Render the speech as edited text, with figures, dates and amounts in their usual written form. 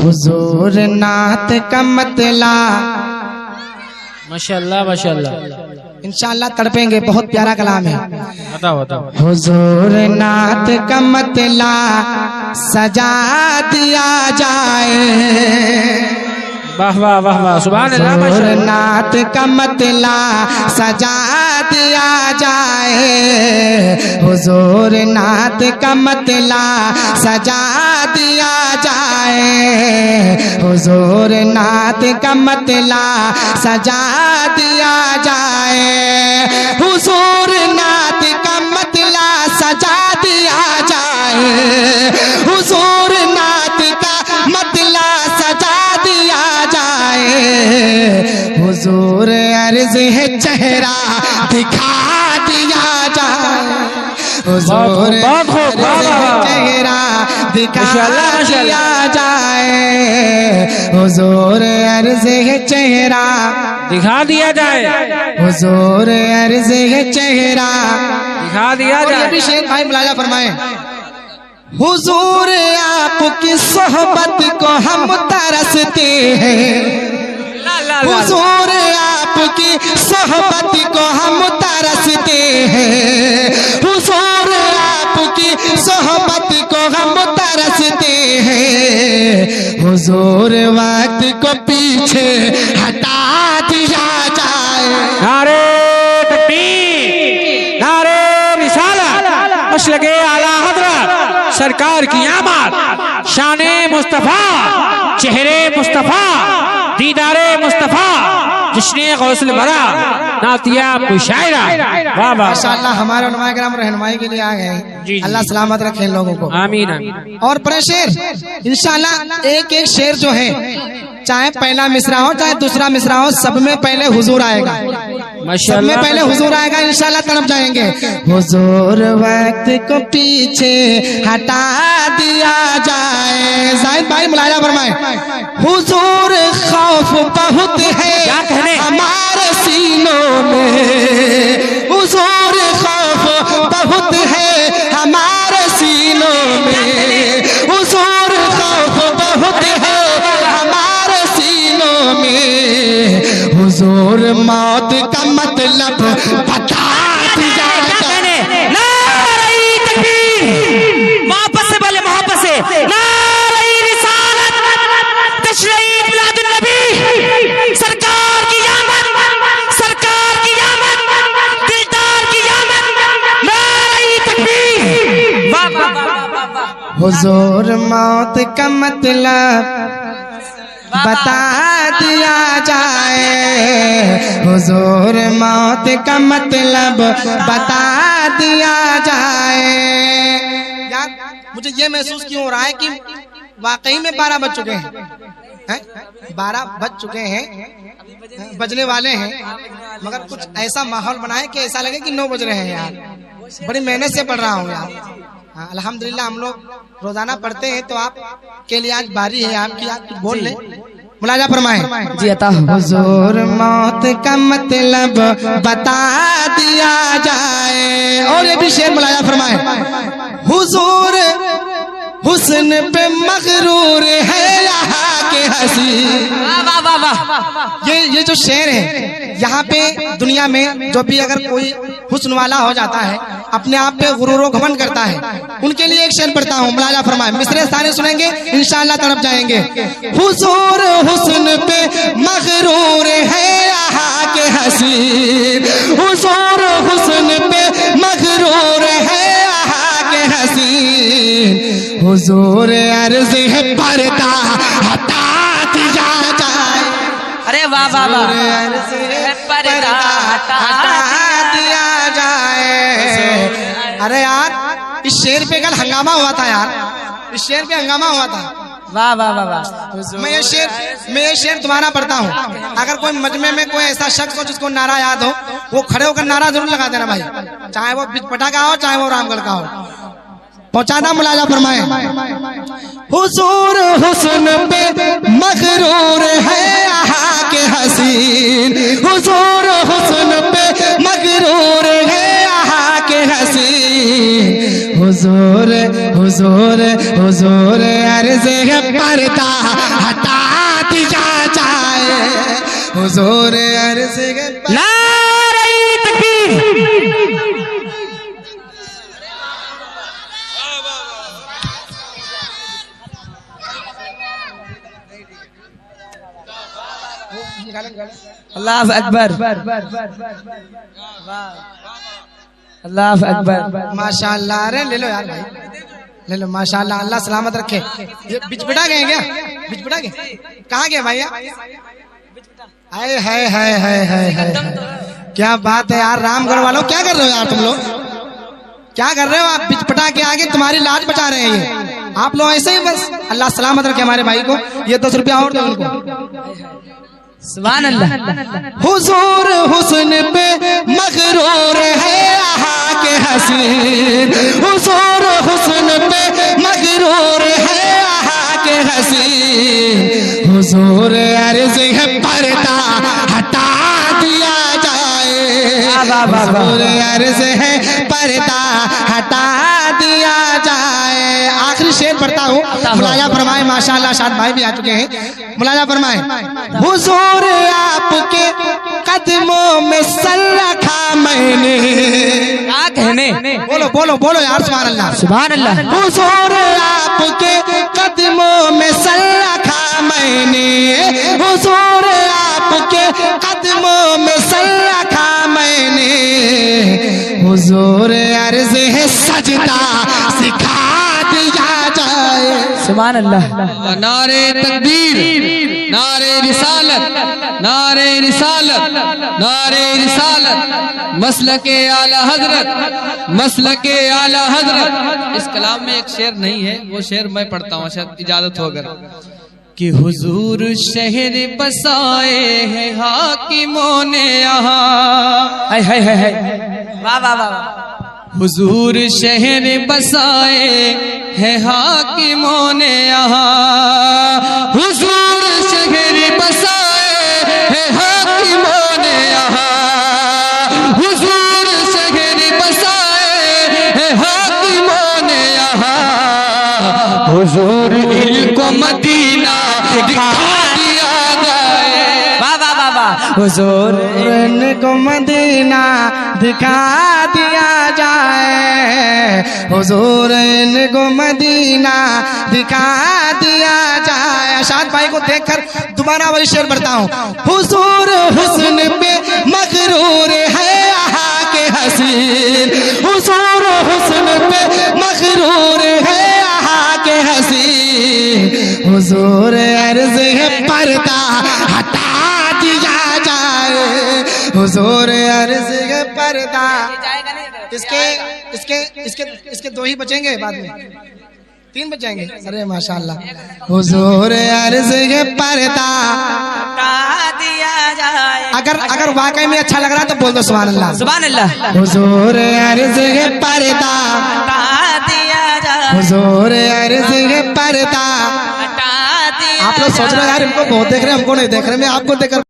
हुजूर नात का मतला। माशाल्लाह माशाल्लाह। इंशाअल्लाह तड़पेंगे, बहुत प्यारा कलाम है। बताओ बताओ। हुजूर नात का मतला सजा दिया जाए। वाह वाह वाह वाह, सुभान अल्लाह। हुजूर नात का मतला सजा दिया जाए। हुजूर नात का मतला सजा दिया जाए। हुजूर नात का मतला सजा दिया जाए। हुजूर नात का मतला सजा दिया जाए। हुजूर नात का मतला सजा दिया जाए। हुजूर अर्ज़ है चेहरा दिखा दिया जाए। हुजूर अर्ज़ है चेहरा दिखा दिया जाए। हुजूर अर्ज़ है चेहरा दिखा दिया जाए। हुजूर अर्ज़ है चेहरा दिखा दिया जाए। ये भी शेर भाई मुलाजा फरमाए। हुजूर आपकी सोहबत को हम तरसते हैं। हुजूर आपकी सोहबत को हम तरसते हैं। हुजूर आपकी सोहबत को हम तरसते हैं। हुजूर वक्त को पीछे हटा दिया जाए। नारे तकबीर, नारे रिसालत, मसलके आला हज़रत सरकार की आमद, शाने मुस्तफा, चेहरे मुस्तफा, दीदारे मुस्तफा, जिसने गौसल बरा नातिया मुशायरा। वाह वाह माशाअल्लाह। हमारे उलमा किराम रहनुमाई के लिए आ गए। अल्लाह सलामत रखे इन लोगों को। आमीन। और पढ़े शेर इंशाअल्लाह। एक एक शेर जो है, चाहे पहला मिसरा हो चाहे दूसरा मिसरा हो, सब में पहले हुजूर आएगा। सब में पहले हुजूर आएगा, इंशाअल्लाह तरफ जाएंगे। हुजूर वक्त को पीछे हटा दिया जाए। जाहिद भाई मुलाजा फरमाए। हुजूर खौफ बहुत है हमारे सीनों में। हुजूर खौफ बहुत है हमारे सीनों में। हुजूर खौफ बहुत है हमारे सीनों में। हुजूर मौत का मतलब बता दिया जाए। नारे तकबीर, मोहब्बत से बोले, मोहब्बत से। नारे रिसालत, तशरीफ मिलादुन नबी, सरकार की आमद, सरकार की आमद, दिलदार की आमद। नारे तकबीर। वाह वाह वाह वाह। हुजूर मौत का मतलब बता दिया जाए। हुजूर मौत का मतलब बता दिया जाए। यार मुझे ये महसूस क्यों हो रहा है कि वाकई में 12 बज चुके हैं। 12 बज चुके हैं, बजने वाले हैं, मगर कुछ ऐसा माहौल बनाए कि ऐसा लगे कि 9 बज रहे हैं। यार बड़ी मेहनत से पढ़ रहा हूँ यार। हाँ, अल्हम्दुलिल्लाह हम लोग रोजाना पढ़ते हैं, तो आप के लिए आज बारी है आपकी। आप बोल ले, मुलाजा फरमाए। जी अता। हुजूर मौत का मतलब बता दिया जाए। और ये भी शेर मुलाजा फरमाए। हुजूर हुस्न पे मगरूर है यहाँ के हंसी। वाह वाह वाह। ये जो शेर है, यहाँ पे दुनिया में जो भी अगर कोई हुस्न वाला हो जाता है, अपने आप पे गुरूर घमंड करता है, उनके लिए एक शेर पढ़ता हूँ। मुलाजा फरमाए। मिसरे सारे सुनेंगे, इंशाअल्लाह तरफ जाएंगे। हुजूर हुस्न पे मगरूर है यहाँ के हसीन। हुजूर हुस्न पे मगरूर है यहाँ के हसीन। हुजूर अर्ज़ है पर्दा हटा दिया जाए। अरे वाह वाह वाह। पर्दा हटा दिया जाए। अरे यार इस शेर पे कल हंगामा हुआ था यार। इस शेर पे हंगामा हुआ था। वाह वाह वाह वाह। मैं ये शेर तुम्हारा पढ़ता हूँ। अगर कोई मजमे में कोई ऐसा शख्स हो जिसको नारा याद हो, वो खड़े होकर नारा जरूर लगा देना भाई। चाहे वो बिचपटा का हो, चाहे वो रामगढ़ का हो। पहुंचाना। मुलाजा फरमाए। हुजूर हुस्न पे मगरूर है यहाँ के हसीन। हुजूर हुस्न पे मगरूर है यहाँ के हसीन। हुजूर हुजूर हुजूर अर्ज़ है पर्दा हटा दिया जाए हुजूर अर्ज़ के नारे तकबीर। अल्लाह अकबर, अल्लाह अकबर। माशाअल्लाह। अरे ले लो यार भाई, ले लो माशाअल्लाह। अल्लाह सलामत रखे। ये बिचपटा गए क्या? बिचपटा गए? कहाँ गए भैया? हाय हाय हाय हाय हाय हाय, क्या बात है यार। रामगढ़ वालों क्या कर रहे हो यार तुम लोग? क्या कर रहे हो आप? बिचपटा के आगे तुम्हारी लाज बचा रहे हैं ये आप लोग ऐसे ही बस। अल्लाह सलामत रखे हमारे भाई को। ये 10 रुपया और दो उनको। सुभान अल्लाह। हुजूर हुस्न पे मगरूर है यहाँ के हसीन, हुजूर हुस्न पे मगरूर है यहाँ के हसीन, हुजूर अर्ज़ है पर्दा हटा दिया जाए, हुजूर अर्ज़ है पर्दा हटा दिया जाए। आखिरी शेर पढ़ता हूँ, मुलाजा फरमाए। माशाअल्लाह शाद भाई भी आ चुके हैं, मुलाजा फरमाए। हुजूर आपके कदमों में सर रखा मैंने। क्या कहने? बोलो बोलो बोलो यार सुभान अल्लाह। सुभान अल्लाह। हुजूर आपके कदमों में सर रखा मैंने, हुजूर आपके कदमों में सर रखा मैंने, हुजूर अर्ज़ है सजदा सिखा दिया जाए। सुभान अल्लाह। नारे तकबीर, नारे रिसालत, नारे रिसालत, नारे रिसालत, मसलके आला हजरत, मसलके आला हजरत। इस कलाम में एक शेर नहीं है, वो शेर मैं पढ़ता हूँ शायद इजाजत हो अगर। कि हुजूर शहर बसाए हैं हाकिमों ने यहाँ। हाय हाय हाय हाय, वाह वाह वाह। हुजूर शहर बसाए हैं हाकिमों ने यहाँ, हुजूर शहर बसाए हैं हाकिमों ने यहाँ, हुजूर शहर बसाए हैं हाकिमों ने यहाँ, हुजूर इनको मदीना दिखा दिया जाए। वाह वाह वाह वाह। हुजूर इनको मदीना दिखा दिया जाए, हुजूर इनको मदीना दिखा दिया जाए। आशाद भाई को देखकर दोबारा वही शेर पढ़ता हूँ। हुजूर हुस्न पे मगरूर है यहाँ के हसीन, हुजूर हुस्न पे मगरूर है यहाँ के हसीन, हुजूर अर्ज़ है पर्दा हटा दिया जाए, हुजूर अर्ज़ है पर्दा। इसके इसके इसके इसके 2 ही बचेंगे, बाद में 3 बचेंगे। अरे माशाअल्लाह। हुजूर अर्ज़ है पर्दा हटा दिया जाए। अगर वाकई में अच्छा लग रहा है तो बोल दो सुभान अल्लाह। सुभान अल्लाह। हुजूर अर्ज़ है पर्दा हटा दिया जाए, हुजूर अर्ज़ है पर्दा। हटा दिया। आप लोग सोच रहे हो यार इनको बहुत देख रहे हैं, हमको नहीं देख रहे। मैं आपको देख